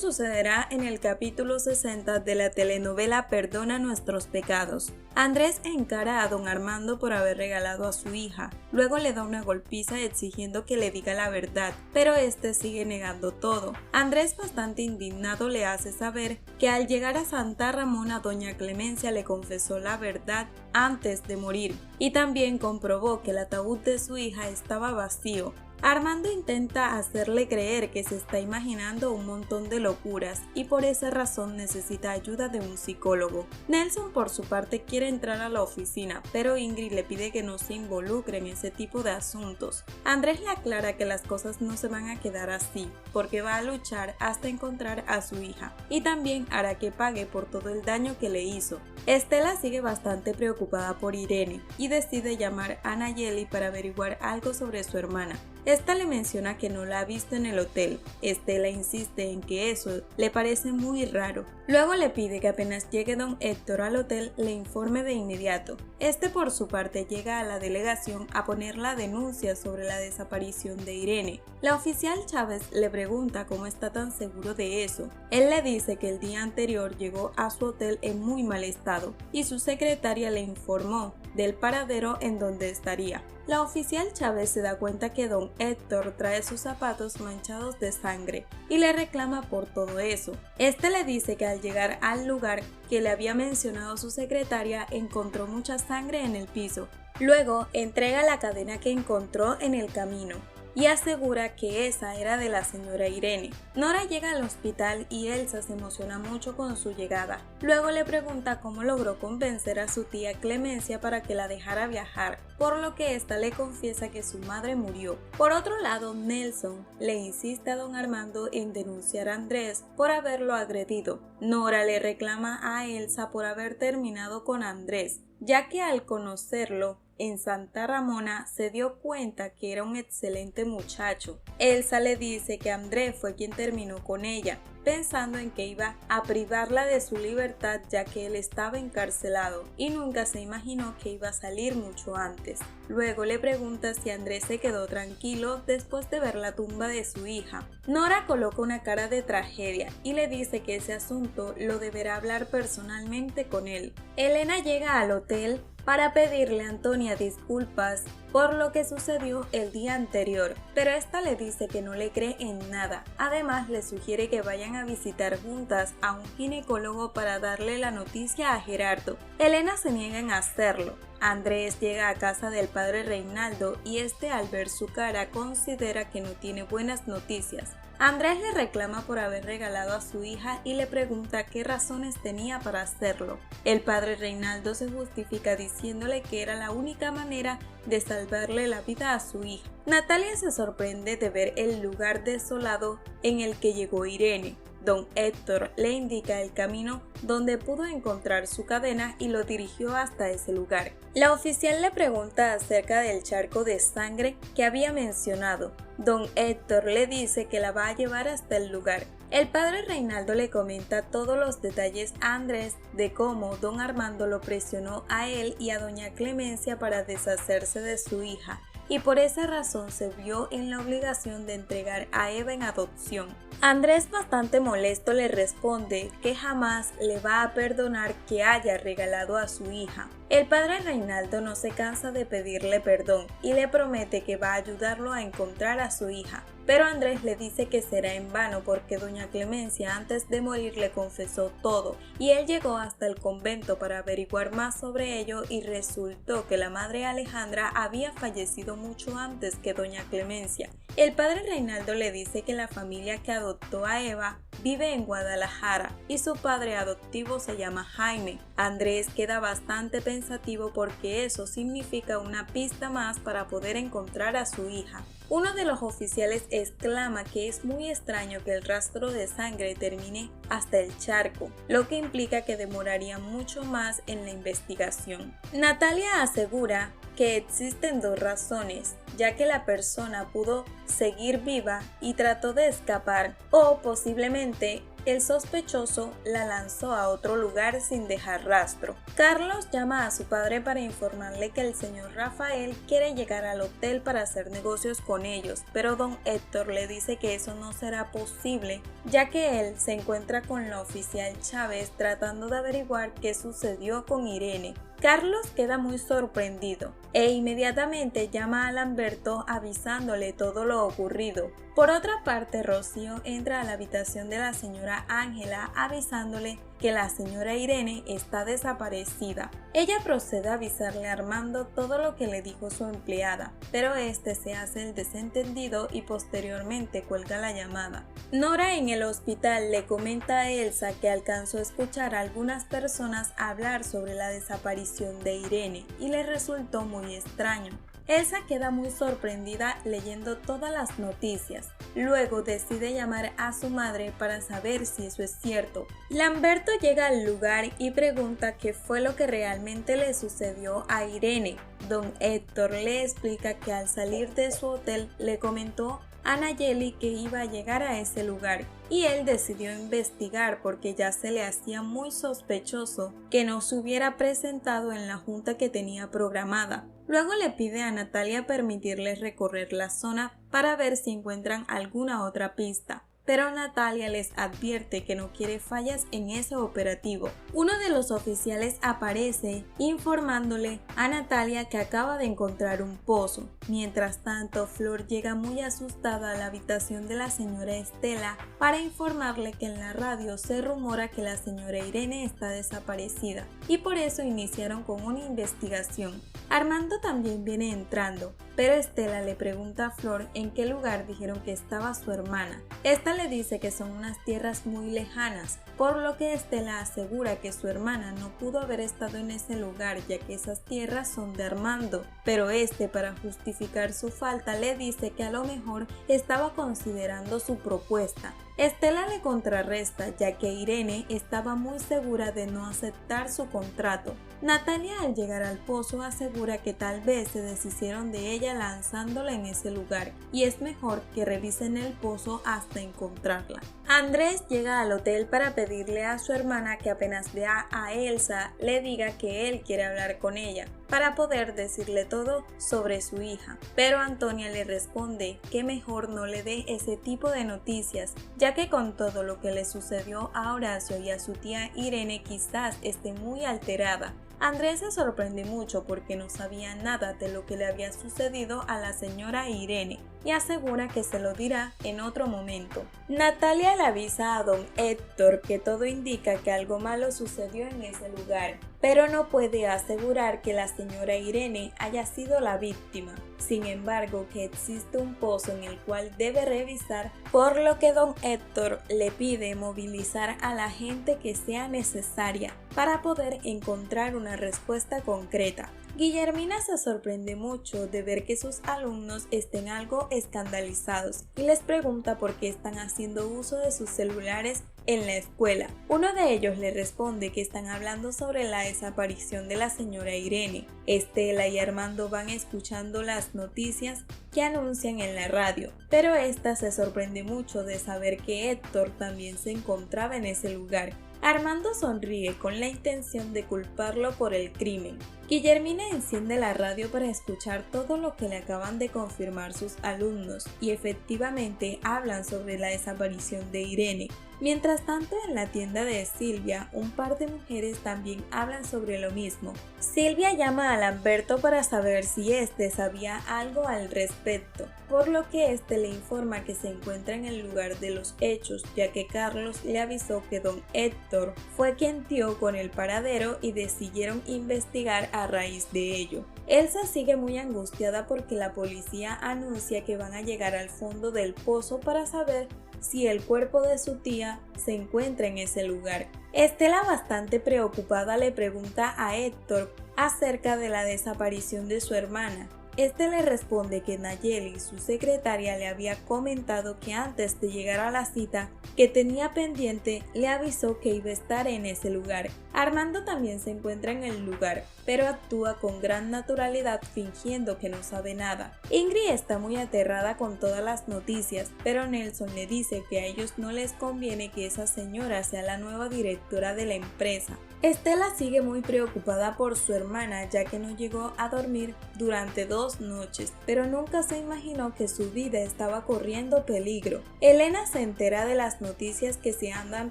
sucederá en el capítulo 60 de la telenovela Perdona nuestros pecados. Andrés encara a don Armando por haber regalado a su hija, luego le da una golpiza exigiendo que le diga la verdad, pero este sigue negando todo. Andrés, bastante indignado, le hace saber que al llegar a Santa Ramona doña Clemencia le confesó la verdad antes de morir y también comprobó que el ataúd de su hija estaba vacío. Armando intenta hacerle creer que se está imaginando un montón de locuras y por esa razón necesita ayuda de un psicólogo. Nelson por su parte quiere entrar a la oficina, pero Ingrid le pide que no se involucre en ese tipo de asuntos. Andrés le aclara que las cosas no se van a quedar así, porque va a luchar hasta encontrar a su hija y también hará que pague por todo el daño que le hizo. Estela sigue bastante preocupada por Irene y decide llamar a Nayeli para averiguar algo sobre su hermana. Esta le menciona que no la ha visto en el hotel. Estela insiste en que eso le parece muy raro. Luego le pide que apenas llegue don Héctor al hotel le informe de inmediato. Este por su parte llega a la delegación a poner la denuncia sobre la desaparición de Irene. La oficial Chávez le pregunta cómo está tan seguro de eso. Él le dice que el día anterior llegó a su hotel en muy mal estado y su secretaria le informó del paradero en donde estaría. La oficial Chávez se da cuenta que don Héctor trae sus zapatos manchados de sangre y le reclama por todo eso. Este le dice que al llegar al lugar que le había mencionado su secretaria encontró mucha sangre en el piso. Luego entrega la cadena que encontró en el camino y asegura que esa era de la señora Irene. Nora llega al hospital y Elsa se emociona mucho con su llegada. Luego le pregunta cómo logró convencer a su tía Clemencia para que la dejara viajar, por lo que ésta le confiesa que su madre murió. Por otro lado, Nelson le insiste a don Armando en denunciar a Andrés por haberlo agredido. Nora le reclama a Elsa por haber terminado con Andrés, ya que al conocerlo en Santa Ramona se dio cuenta que era un excelente muchacho. Elsa le dice que Andrés fue quien terminó con ella, pensando en que iba a privarla de su libertad ya que él estaba encarcelado y nunca se imaginó que iba a salir mucho antes. Luego le pregunta si Andrés se quedó tranquilo después de ver la tumba de su hija. Nora coloca una cara de tragedia y le dice que ese asunto lo deberá hablar personalmente con él. Elena llega al hotel para pedirle a Antonia disculpas por lo que sucedió el día anterior, pero esta le dice que no le cree en nada. Además, le sugiere que vayan a visitar juntas a un ginecólogo para darle la noticia a Gerardo. Elena se niega en hacerlo. Andrés llega a casa del padre Reinaldo y este, al ver su cara, considera que no tiene buenas noticias. Andrés le reclama por haber regalado a su hija y le pregunta qué razones tenía para hacerlo. El padre Reinaldo se justifica diciéndole que era la única manera de salvarle la vida a su hija. Natalia se sorprende de ver el lugar desolado en el que llegó Irene. Don Héctor le indica el camino donde pudo encontrar su cadena y lo dirigió hasta ese lugar. La oficial le pregunta acerca del charco de sangre que había mencionado. Don Héctor le dice que la va a llevar hasta el lugar. El padre Reinaldo le comenta todos los detalles a Andrés de cómo don Armando lo presionó a él y a doña Clemencia para deshacerse de su hija, y por esa razón se vio en la obligación de entregar a Eva en adopción. Andrés, bastante molesto, le responde que jamás le va a perdonar que haya regalado a su hija. El padre Reinaldo no se cansa de pedirle perdón y le promete que va a ayudarlo a encontrar a su hija. Pero Andrés le dice que será en vano porque doña Clemencia antes de morir le confesó todo y él llegó hasta el convento para averiguar más sobre ello y resultó que la madre Alejandra había fallecido mucho antes que doña Clemencia. El padre Reinaldo le dice que la familia que adoptó a Eva vive en Guadalajara y su padre adoptivo se llama Jaime. Andrés queda bastante pensativo porque eso significa una pista más para poder encontrar a su hija. Uno de los oficiales exclama que es muy extraño que el rastro de sangre termine hasta el charco, lo que implica que demoraría mucho más en la investigación. Natalia asegura que existen dos razones, ya que la persona pudo seguir viva y trató de escapar, o posiblemente el sospechoso la lanzó a otro lugar sin dejar rastro. Carlos llama a su padre para informarle que el señor Rafael quiere llegar al hotel para hacer negocios con ellos, pero don Héctor le dice que eso no será posible, ya que él se encuentra con la oficial Chávez tratando de averiguar qué sucedió con Irene. Carlos queda muy sorprendido e inmediatamente llama a Lamberto avisándole todo lo ocurrido. Por otra parte, Rocío entra a la habitación de la señora Ángela avisándole que la señora Irene está desaparecida. Ella procede a avisarle a Armando todo lo que le dijo su empleada, pero este se hace el desentendido y posteriormente cuelga la llamada. Nora en el hospital le comenta a Elsa que alcanzó a escuchar a algunas personas hablar sobre la desaparición de Irene y le resultó muy extraño. Elsa queda muy sorprendida leyendo todas las noticias. Luego decide llamar a su madre para saber si eso es cierto. Lamberto llega al lugar y pregunta qué fue lo que realmente le sucedió a Irene. Don Héctor le explica que al salir de su hotel le comentó a Nayeli que iba a llegar a ese lugar y él decidió investigar porque ya se le hacía muy sospechoso que no se hubiera presentado en la junta que tenía programada. Luego le pide a Natalia permitirles recorrer la zona para ver si encuentran alguna otra pista. Pero Natalia les advierte que no quiere fallas en ese operativo. Uno de los oficiales aparece informándole a Natalia que acaba de encontrar un pozo. Mientras tanto, Flor llega muy asustada a la habitación de la señora Estela para informarle que en la radio se rumora que la señora Irene está desaparecida y por eso iniciaron con una investigación. Armando también viene entrando, pero Estela le pregunta a Flor en qué lugar dijeron que estaba su hermana. Esta le dice que son unas tierras muy lejanas, por lo que Estela asegura que su hermana no pudo haber estado en ese lugar ya que esas tierras son de Armando, pero este, para justificar su falta, le dice que a lo mejor estaba considerando su propuesta. Estela le contrarresta ya que Irene estaba muy segura de no aceptar su contrato. Natalia al llegar al pozo asegura que tal vez se deshicieron de ella lanzándola en ese lugar y es mejor que revisen el pozo hasta encontrarla. Andrés llega al hotel para pedirle a su hermana que apenas vea a Elsa le diga que él quiere hablar con ella para poder decirle todo sobre su hija, pero Antonia le responde que mejor no le dé ese tipo de noticias, ya que con todo lo que le sucedió a Horacio y a su tía Irene quizás esté muy alterada. Andrés se sorprende mucho porque no sabía nada de lo que le había sucedido a la señora Irene y asegura que se lo dirá en otro momento. Natalia le avisa a don Héctor que todo indica que algo malo sucedió en ese lugar, pero no puede asegurar que la señora Irene haya sido la víctima. Sin embargo, que existe un pozo en el cual debe revisar, por lo que don Héctor le pide movilizar a la gente que sea necesaria para poder encontrar una respuesta concreta. Guillermina se sorprende mucho de ver que sus alumnos estén algo escandalizados y les pregunta por qué están haciendo uso de sus celulares en la escuela. Uno de ellos le responde que están hablando sobre la desaparición de la señora Irene. Estela y Armando van escuchando las noticias que anuncian en la radio, pero esta se sorprende mucho de saber que Héctor también se encontraba en ese lugar. Armando sonríe con la intención de culparlo por el crimen. Guillermina enciende la radio para escuchar todo lo que le acaban de confirmar sus alumnos y efectivamente hablan sobre la desaparición de Irene. Mientras tanto, en la tienda de Silvia, un par de mujeres también hablan sobre lo mismo. Silvia llama a Lamberto para saber si éste sabía algo al respecto, por lo que éste le informa que se encuentra en el lugar de los hechos, ya que Carlos le avisó que don Héctor fue quien dio con el paradero y decidieron investigar a raíz de ello. Elsa sigue muy angustiada porque la policía anuncia que van a llegar al fondo del pozo para saber si el cuerpo de su tía se encuentra en ese lugar. Estela, bastante preocupada, le pregunta a Héctor acerca de la desaparición de su hermana Este le responde que Nayeli, su secretaria, le había comentado que antes de llegar a la cita que tenía pendiente, le avisó que iba a estar en ese lugar. Armando también se encuentra en el lugar, pero actúa con gran naturalidad fingiendo que no sabe nada. Ingrid está muy aterrada con todas las noticias, pero Nelson le dice que a ellos no les conviene que esa señora sea la nueva directora de la empresa. Estela sigue muy preocupada por su hermana, ya que no llegó a dormir durante 2 noches, pero nunca se imaginó que su vida estaba corriendo peligro. Elena se entera de las noticias que se andan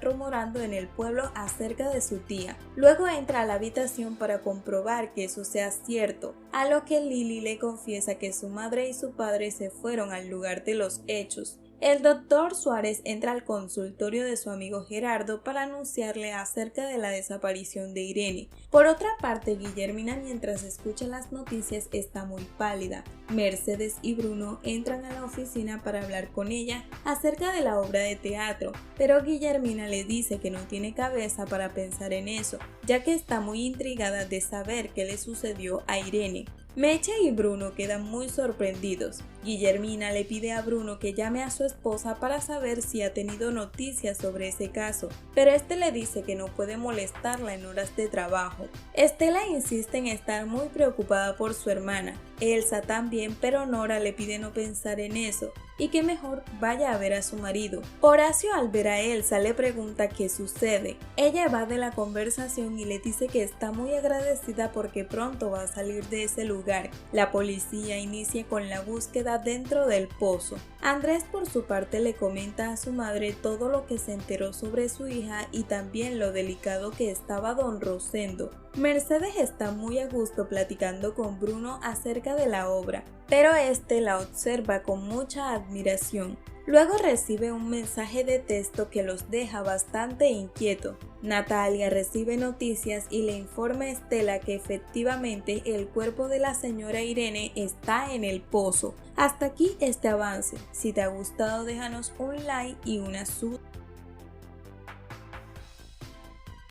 rumorando en el pueblo acerca de su tía. Luego entra a la habitación para comprobar que eso sea cierto, a lo que Lily le confiesa que su madre y su padre se fueron al lugar de los hechos. El doctor Suárez entra al consultorio de su amigo Gerardo para anunciarle acerca de la desaparición de Irene. Por otra parte, Guillermina, mientras escucha las noticias, está muy pálida. Mercedes y Bruno entran a la oficina para hablar con ella acerca de la obra de teatro, pero Guillermina le dice que no tiene cabeza para pensar en eso, ya que está muy intrigada de saber qué le sucedió a Irene. Meche y Bruno quedan muy sorprendidos. Guillermina le pide a Bruno que llame a su esposa para saber si ha tenido noticias sobre ese caso, pero este le dice que no puede molestarla en horas de trabajo. Estela insiste en estar muy preocupada por su hermana, Elsa también, pero Nora le pide no pensar en eso y que mejor vaya a ver a su marido. Horacio, al ver a Elsa, le pregunta qué sucede. Ella va de la conversación y le dice que está muy agradecida porque pronto va a salir de ese lugar. La policía inicia con la búsqueda dentro del pozo. Andrés, por su parte, le comenta a su madre todo lo que se enteró sobre su hija y también lo delicado que estaba don Rosendo. Mercedes está muy a gusto platicando con Bruno acerca de la obra, pero este la observa con mucha admiración. Luego recibe un mensaje de texto que los deja bastante inquietos. Natalia recibe noticias y le informa a Estela que efectivamente el cuerpo de la señora Irene está en el pozo. Hasta aquí este avance. Si te ha gustado, déjanos un like y una sub.